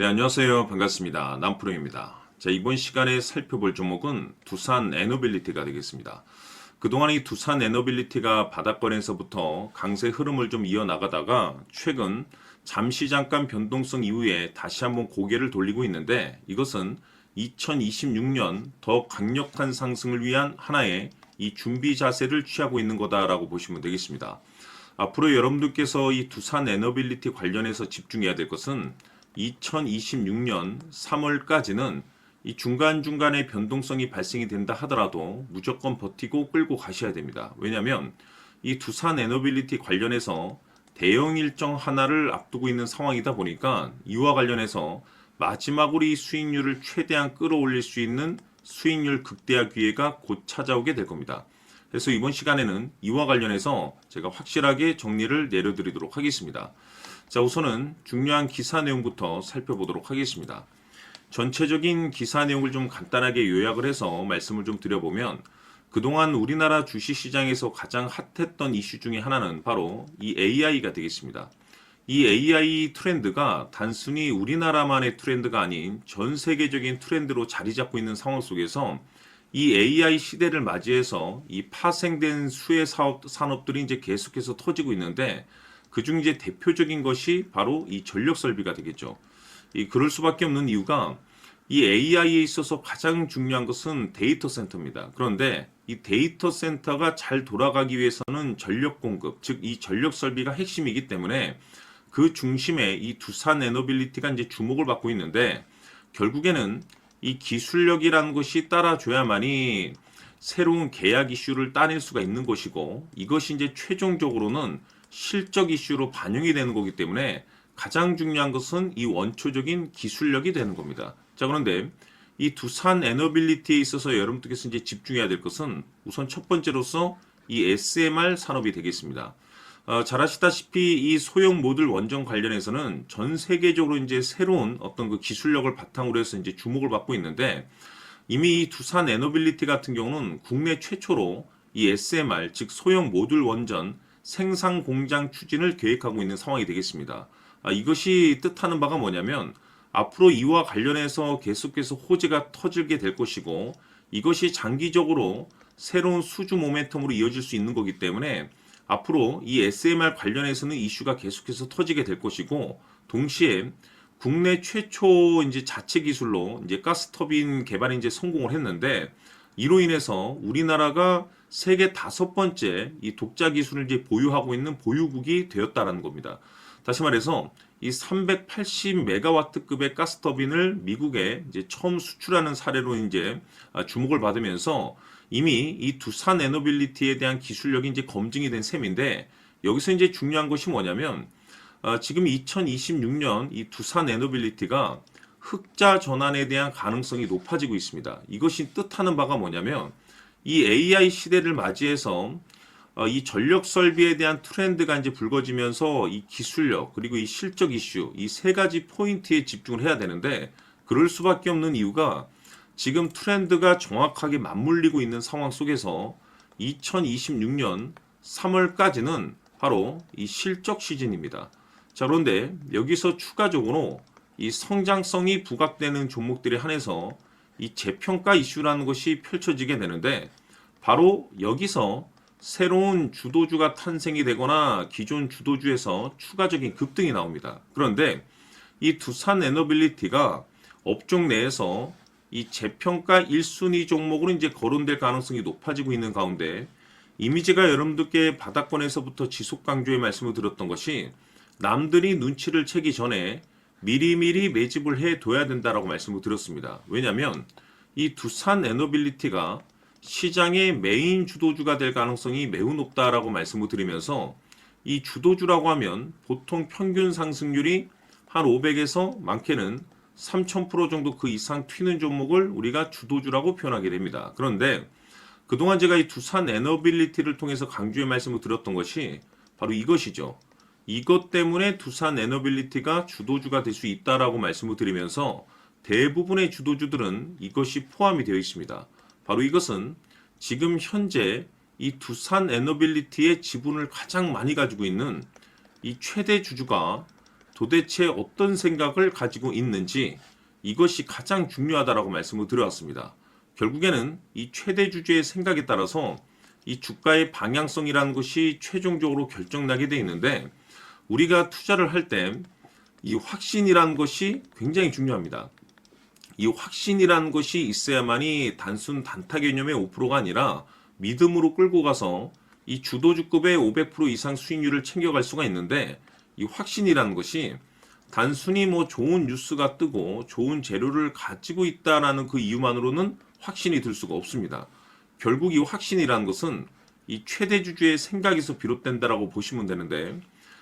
안녕하세요. 반갑습니다. 남프로입니다. 자, 이번 시간에 살펴볼 종목은 두산 에너빌리티가 되겠습니다. 그동안 이 두산 에너빌리티가 바닥권에서부터 강세 흐름을 좀 이어나가다가 최근 잠시 잠깐 변동성 이후에 다시 한번 고개를 돌리고 있는데, 이것은 2026년 더 강력한 상승을 위한 하나의 이 준비 자세를 취하고 있는 거다라고 보시면 되겠습니다. 앞으로 여러분들께서 이 두산 에너빌리티 관련해서 집중해야 될 것은 2026년 3월까지는 이 중간중간에 변동성이 발생이 된다 하더라도 무조건 버티고 끌고 가셔야 됩니다. 왜냐하면 이 두산 에너빌리티 관련해서 대형 일정 하나를 앞두고 있는 상황이다 보니까 이와 관련해서 마지막으로 이 수익률을 최대한 끌어올릴 수 있는 수익률 극대화 기회가 곧 찾아오게 될 겁니다. 그래서 이번 시간에는 이와 관련해서 제가 확실하게 정리를 내려드리도록 하겠습니다. 자, 우선은 중요한 기사 내용부터 살펴보도록 하겠습니다. 전체적인 기사 내용을 좀 간단하게 요약을 해서 말씀을 좀 드려보면, 그동안 우리나라 주식시장에서 가장 핫했던 이슈 중에 하나는 바로 이 AI가 되겠습니다. 이 AI 트렌드가 단순히 우리나라만의 트렌드가 아닌 전 세계적인 트렌드로 자리 잡고 있는 상황 속에서 이 AI 시대를 맞이해서 이 파생된 수혜 산업들이 이제 계속해서 터지고 있는데, 그중 이제 대표적인 것이 바로 이 전력 설비가 되겠죠. 그럴 수밖에 없는 이유가 이 AI에 있어서 가장 중요한 것은 데이터 센터입니다. 그런데 이 데이터 센터가 잘 돌아가기 위해서는 전력 공급, 즉 이 전력 설비가 핵심이기 때문에 그 중심에 이 두산 에너빌리티가 이제 주목을 받고 있는데, 결국에는 이 기술력이라는 것이 따라줘야만이 새로운 계약 이슈를 따낼 수가 있는 것이고, 이것이 이제 최종적으로는 실적 이슈로 반영이 되는 거기 때문에 가장 중요한 것은 이 원초적인 기술력이 되는 겁니다. 자, 그런데 이 두산 에너빌리티에 있어서 여러분들께서 이제 집중해야 될 것은 우선 첫 번째로서 이 SMR 산업이 되겠습니다. 잘 아시다시피 이 소형 모듈 원전 관련해서는 전 세계적으로 이제 새로운 어떤 그 기술력을 바탕으로 해서 이제 주목을 받고 있는데, 이미 이 두산 에너빌리티 같은 경우는 국내 최초로 이 SMR, 즉 소형 모듈 원전 생산 공장 추진을 계획하고 있는 상황이 되겠습니다. 이것이 뜻하는 바가 뭐냐면 앞으로 이와 관련해서 계속해서 호재가 터지게 될 것이고, 이것이 장기적으로 새로운 수주 모멘텀으로 이어질 수 있는 거기 때문에 앞으로 이 SMR 관련해서는 이슈가 계속해서 터지게 될 것이고, 동시에 국내 최초 이제 자체 기술로 이제 가스터빈 개발에 이제 성공을 했는데, 이로 인해서 우리나라가 세계 5번째 이 독자 기술을 이제 보유하고 있는 보유국이 되었다라는 겁니다. 다시 말해서 이 380메가와트급의 가스터빈을 미국에 이제 처음 수출하는 사례로 이제 주목을 받으면서 이미 이 두산 에너빌리티에 대한 기술력이 이제 검증이 된 셈인데, 여기서 이제 중요한 것이 뭐냐면 지금 2026년 이 두산 에너빌리티가 흑자 전환에 대한 가능성이 높아지고 있습니다. 이것이 뜻하는 바가 뭐냐면 이 AI 시대를 맞이해서 이 전력 설비에 대한 트렌드가 이제 불거지면서 이 기술력 그리고 이 실적 이슈 이 세 가지 포인트에 집중을 해야 되는데, 그럴 수밖에 없는 이유가 지금 트렌드가 정확하게 맞물리고 있는 상황 속에서 2026년 3월까지는 바로 이 실적 시즌입니다. 자, 그런데 여기서 추가적으로 이 성장성이 부각되는 종목들에 한해서 이 재평가 이슈라는 것이 펼쳐지게 되는데, 바로 여기서 새로운 주도주가 탄생이 되거나 기존 주도주에서 추가적인 급등이 나옵니다. 그런데 이 두산 에너빌리티가 업종 내에서 이 재평가 1순위 종목으로 이제 거론될 가능성이 높아지고 있는 가운데, 이미지가 여러분들께 바닥권에서부터 지속 강조의 말씀을 드렸던 것이 남들이 눈치를 채기 전에 미리미리 매집을 해둬야 된다라고 말씀을 드렸습니다. 왜냐하면 이 두산 에너빌리티가 시장의 메인 주도주가 될 가능성이 매우 높다라고 말씀을 드리면서, 이 주도주라고 하면 보통 평균 상승률이 한 500에서 많게는 3000% 정도 그 이상 튀는 종목을 우리가 주도주라고 표현하게 됩니다. 그런데 그동안 제가 이 두산 에너빌리티를 통해서 강조의 말씀을 드렸던 것이 바로 이것이죠. 이것 때문에 두산 에너빌리티가 주도주가 될 수 있다라고 말씀을 드리면서 대부분의 주도주들은 이것이 포함이 되어 있습니다. 바로 이것은 지금 현재 이 두산 에너빌리티의 지분을 가장 많이 가지고 있는 이 최대 주주가 도대체 어떤 생각을 가지고 있는지 이것이 가장 중요하다라고 말씀을 드려왔습니다. 결국에는 이 최대 주주의 생각에 따라서 이 주가의 방향성이라는 것이 최종적으로 결정나게 되어 있는데 우리가 투자를 할 때 이 확신이라는 것이 굉장히 중요합니다. 이 확신이라는 것이 있어야만이 단순 단타 개념의 5%가 아니라 믿음으로 끌고 가서 이 주도주급의 500% 이상 수익률을 챙겨갈 수가 있는데 이 확신이라는 것이 단순히 뭐 좋은 뉴스가 뜨고 좋은 재료를 가지고 있다라는 그 이유만으로는 확신이 들 수가 없습니다. 결국 이 확신이라는 것은 이 최대 주주의 생각에서 비롯된다라고 보시면 되는데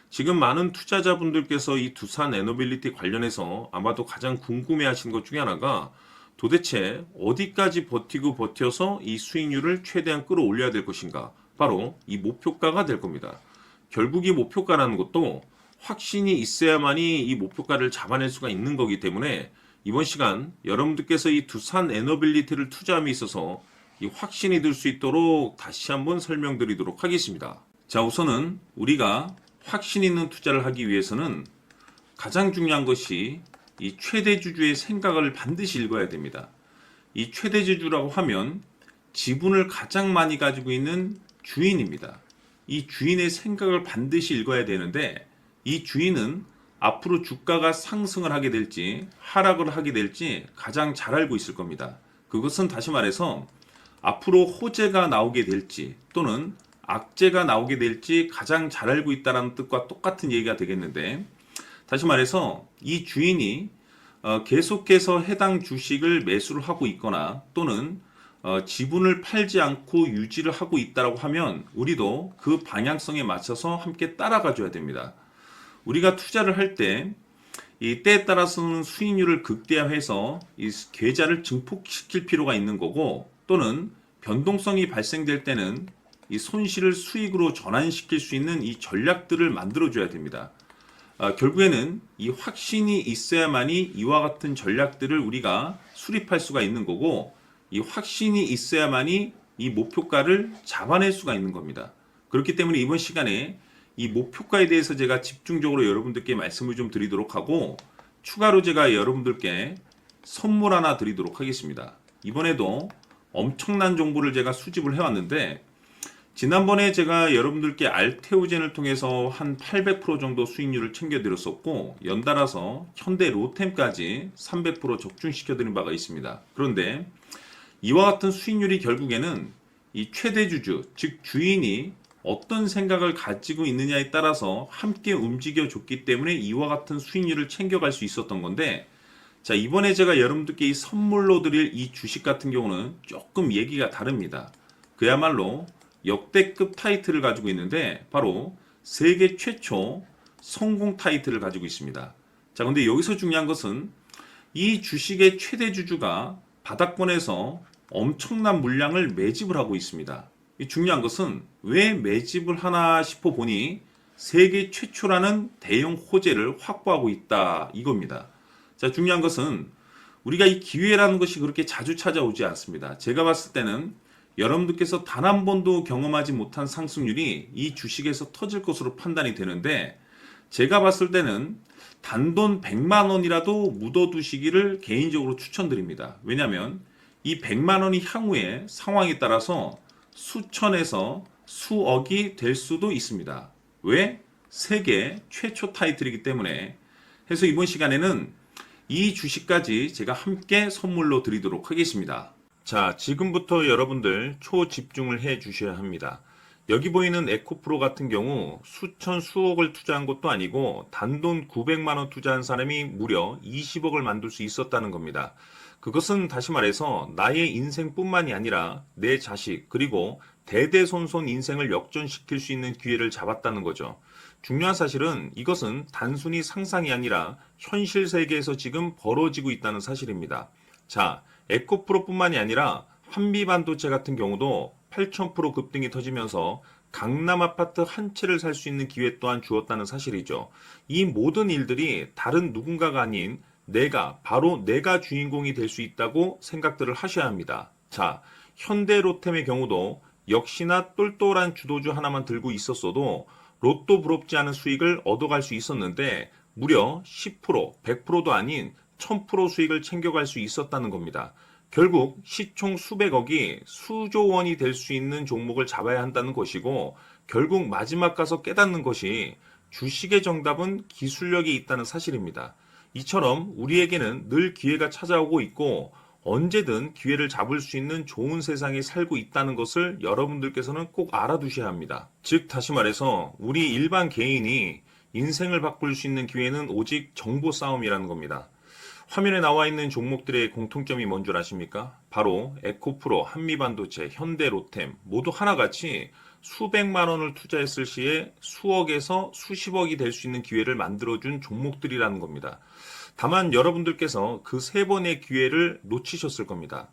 지금 많은 투자자분들께서 이 두산 에너빌리티 관련해서 아마도 가장 궁금해하시는 것 중에 하나가 도대체 어디까지 버티고 버텨서 이 수익률을 최대한 끌어올려야 될 것인가? 바로 이 목표가가 될 겁니다. 결국 이 목표가라는 것도 확신이 있어야만이 이 목표가를 잡아낼 수가 있는 거기 때문에 이번 시간 여러분들께서 이 두산 에너빌리티를 투자함에 있어서 이 확신이 들 수 있도록 다시 한번 설명드리도록 하겠습니다. 자, 우선은 우리가 확신 있는 투자를 하기 위해서는 가장 중요한 것이 이 최대 주주의 생각을 반드시 읽어야 됩니다. 이 최대 주주라고 하면 지분을 가장 많이 가지고 있는 주인입니다. 이 주인의 생각을 반드시 읽어야 되는데 이 주인은 앞으로 주가가 상승을 하게 될지 하락을 하게 될지 가장 잘 알고 있을 겁니다. 그것은 다시 말해서 앞으로 호재가 나오게 될지 또는 악재가 나오게 될지 가장 잘 알고 있다는 뜻과 똑같은 얘기가 되겠는데 다시 말해서 이 주인이 계속해서 해당 주식을 매수를 하고 있거나 또는 지분을 팔지 않고 유지를 하고 있다고 하면 우리도 그 방향성에 맞춰서 함께 따라가 줘야 됩니다. 우리가 투자를 할 때 이 때에 따라서는 수익률을 극대화해서 이 계좌를 증폭시킬 필요가 있는 거고 또는 변동성이 발생될 때는 이 손실을 수익으로 전환시킬 수 있는 이 전략들을 만들어줘야 됩니다. 결국에는 이 확신이 있어야만이 이와 같은 전략들을 우리가 수립할 수가 있는 거고 이 확신이 있어야만이 이 목표가를 잡아낼 수가 있는 겁니다. 그렇기 때문에 이번 시간에 이 목표가에 대해서 제가 집중적으로 여러분들께 말씀을 좀 드리도록 하고 추가로 제가 여러분들께 선물 하나 드리도록 하겠습니다. 이번에도 엄청난 정보를 제가 수집을 해왔는데 지난번에 제가 여러분들께 알테오젠을 통해서 한 800% 정도 수익률을 챙겨드렸었고 연달아서 현대 로템까지 300% 적중시켜드린 바가 있습니다. 그런데 이와 같은 수익률이 결국에는 이 최대 주주, 즉 주인이 어떤 생각을 가지고 있느냐에 따라서 함께 움직여줬기 때문에 이와 같은 수익률을 챙겨갈 수 있었던 건데 자, 이번에 제가 여러분들께 이 선물로 드릴 이 주식 같은 경우는 조금 얘기가 다릅니다. 그야말로 역대급 타이틀을 가지고 있는데 바로 세계 최초 성공 타이틀을 가지고 있습니다. 자, 근데 여기서 중요한 것은 이 주식의 최대 주주가 바닥권에서 엄청난 물량을 매집을 하고 있습니다. 이 중요한 것은 왜 매집을 하나 싶어 보니 세계 최초라는 대형 호재를 확보하고 있다 이겁니다. 자, 중요한 것은 우리가 이 기회라는 것이 그렇게 자주 찾아오지 않습니다. 제가 봤을 때는 여러분들께서 단 한 번도 경험하지 못한 상승률이 이 주식에서 터질 것으로 판단이 되는데 제가 봤을 때는 단돈 100만 원이라도 묻어두시기를 개인적으로 추천드립니다. 왜냐하면 이 100만 원이 향후에 상황에 따라서 수천에서 수억이 될 수도 있습니다. 왜? 세계 최초 타이틀이기 때문에. 해서 이번 시간에는 이 주식까지 제가 함께 선물로 드리도록 하겠습니다. 자, 지금부터 여러분들 초집중을 해 주셔야 합니다. 여기 보이는 에코프로 같은 경우 수천 수억을 투자한 것도 아니고 단돈 900만 원 투자한 사람이 무려 20억을 만들 수 있었다는 겁니다. 그것은 다시 말해서 나의 인생뿐만이 아니라 내 자식 그리고 대대손손 인생을 역전시킬 수 있는 기회를 잡았다는 거죠. 중요한 사실은 이것은 단순히 상상이 아니라 현실 세계에서 지금 벌어지고 있다는 사실입니다. 자, 에코프로뿐만이 아니라 한미반도체 같은 경우도 8,000% 급등이 터지면서 강남 아파트 한 채를 살 수 있는 기회 또한 주었다는 사실이죠. 이 모든 일들이 다른 누군가가 아닌 바로 내가 주인공이 될 수 있다고 생각들을 하셔야 합니다. 자, 현대로템의 경우도 역시나 똘똘한 주도주 하나만 들고 있었어도 로또 부럽지 않은 수익을 얻어갈 수 있었는데 무려 10%, 100%도 아닌 1000% 수익을 챙겨갈 수 있었다는 겁니다. 결국 시총 수백억이 수조 원이 될 수 있는 종목을 잡아야 한다는 것이고, 결국 마지막 가서 깨닫는 것이 주식의 정답은 기술력이 있다는 사실입니다. 이처럼 우리에게는 늘 기회가 찾아오고 있고 언제든 기회를 잡을 수 있는 좋은 세상에 살고 있다는 것을 여러분들께서는 꼭 알아두셔야 합니다. 즉 다시 말해서 우리 일반 개인이 인생을 바꿀 수 있는 기회는 오직 정보 싸움이라는 겁니다. 화면에 나와 있는 종목들의 공통점이 뭔 줄 아십니까? 바로 에코프로, 한미반도체, 현대로템 모두 하나같이 수백만 원을 투자했을 시에 수억에서 수십억이 될 수 있는 기회를 만들어준 종목들이라는 겁니다. 다만 여러분들께서 그 세 번의 기회를 놓치셨을 겁니다.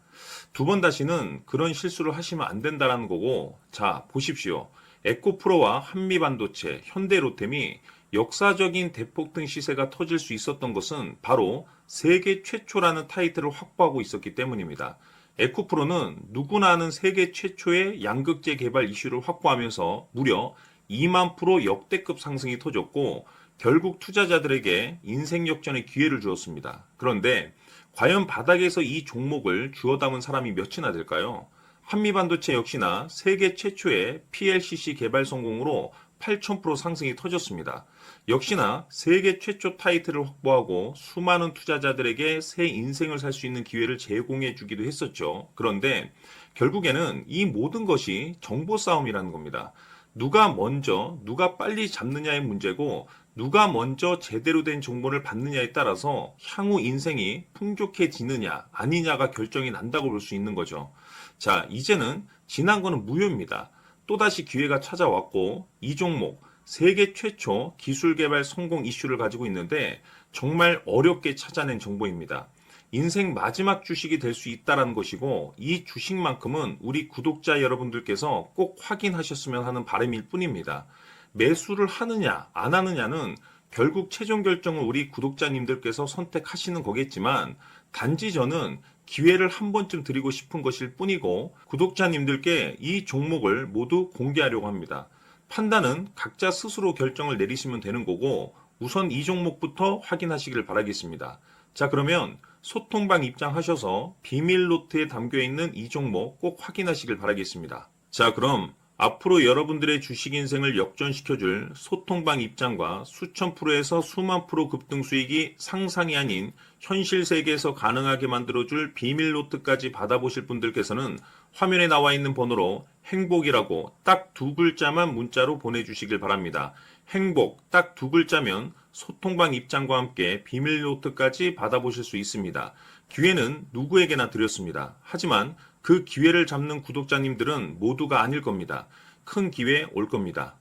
두 번 다시는 그런 실수를 하시면 안 된다는 거고, 자, 보십시오. 에코프로와 한미반도체, 현대로템이 역사적인 대폭등 시세가 터질 수 있었던 것은 바로 세계 최초라는 타이틀을 확보하고 있었기 때문입니다. 에코프로는 누구나 아는 세계 최초의 양극재 개발 이슈를 확보하면서 무려 2만 프로 역대급 상승이 터졌고 결국 투자자들에게 인생 역전의 기회를 주었습니다. 그런데 과연 바닥에서 이 종목을 주워 담은 사람이 몇이나 될까요? 한미반도체 역시나 세계 최초의 PLCC 개발 성공으로 8,000% 상승이 터졌습니다. 역시나 세계 최초 타이틀을 확보하고 수많은 투자자들에게 새 인생을 살 수 있는 기회를 제공해 주기도 했었죠. 그런데 결국에는 이 모든 것이 정보 싸움이라는 겁니다. 누가 먼저, 누가 빨리 잡느냐의 문제고 누가 먼저 제대로 된 정보를 받느냐에 따라서 향후 인생이 풍족해지느냐 아니냐가 결정이 난다고 볼 수 있는 거죠. 자, 이제는 지난 거는 무효입니다. 또다시 기회가 찾아왔고 이 종목 세계 최초 기술 개발 성공 이슈를 가지고 있는데 정말 어렵게 찾아낸 정보입니다. 인생 마지막 주식이 될 수 있다는 것이고 이 주식만큼은 우리 구독자 여러분들께서 꼭 확인하셨으면 하는 바람일 뿐입니다. 매수를 하느냐 안 하느냐는 결국 최종 결정을 우리 구독자님들께서 선택하시는 거겠지만 단지 저는 기회를 한 번쯤 드리고 싶은 것일 뿐이고 구독자님들께 이 종목을 모두 공개하려고 합니다. 판단은 각자 스스로 결정을 내리시면 되는 거고 우선 이 종목부터 확인하시길 바라겠습니다. 자, 그러면 소통방 입장하셔서 비밀 노트에 담겨있는 이 종목 꼭 확인하시길 바라겠습니다. 자, 그럼 앞으로 여러분들의 주식 인생을 역전시켜줄 소통방 입장과 수천 프로에서 수만 프로 급등 수익이 상상이 아닌 현실 세계에서 가능하게 만들어줄 비밀 노트까지 받아보실 분들께서는 화면에 나와 있는 번호로 행복이라고 딱 두 글자만 문자로 보내주시길 바랍니다. 행복 딱 두 글자면 소통방 입장과 함께 비밀 노트까지 받아보실 수 있습니다. 기회는 누구에게나 드렸습니다. 하지만 그 기회를 잡는 구독자님들은 모두가 아닐 겁니다. 큰 기회 올 겁니다.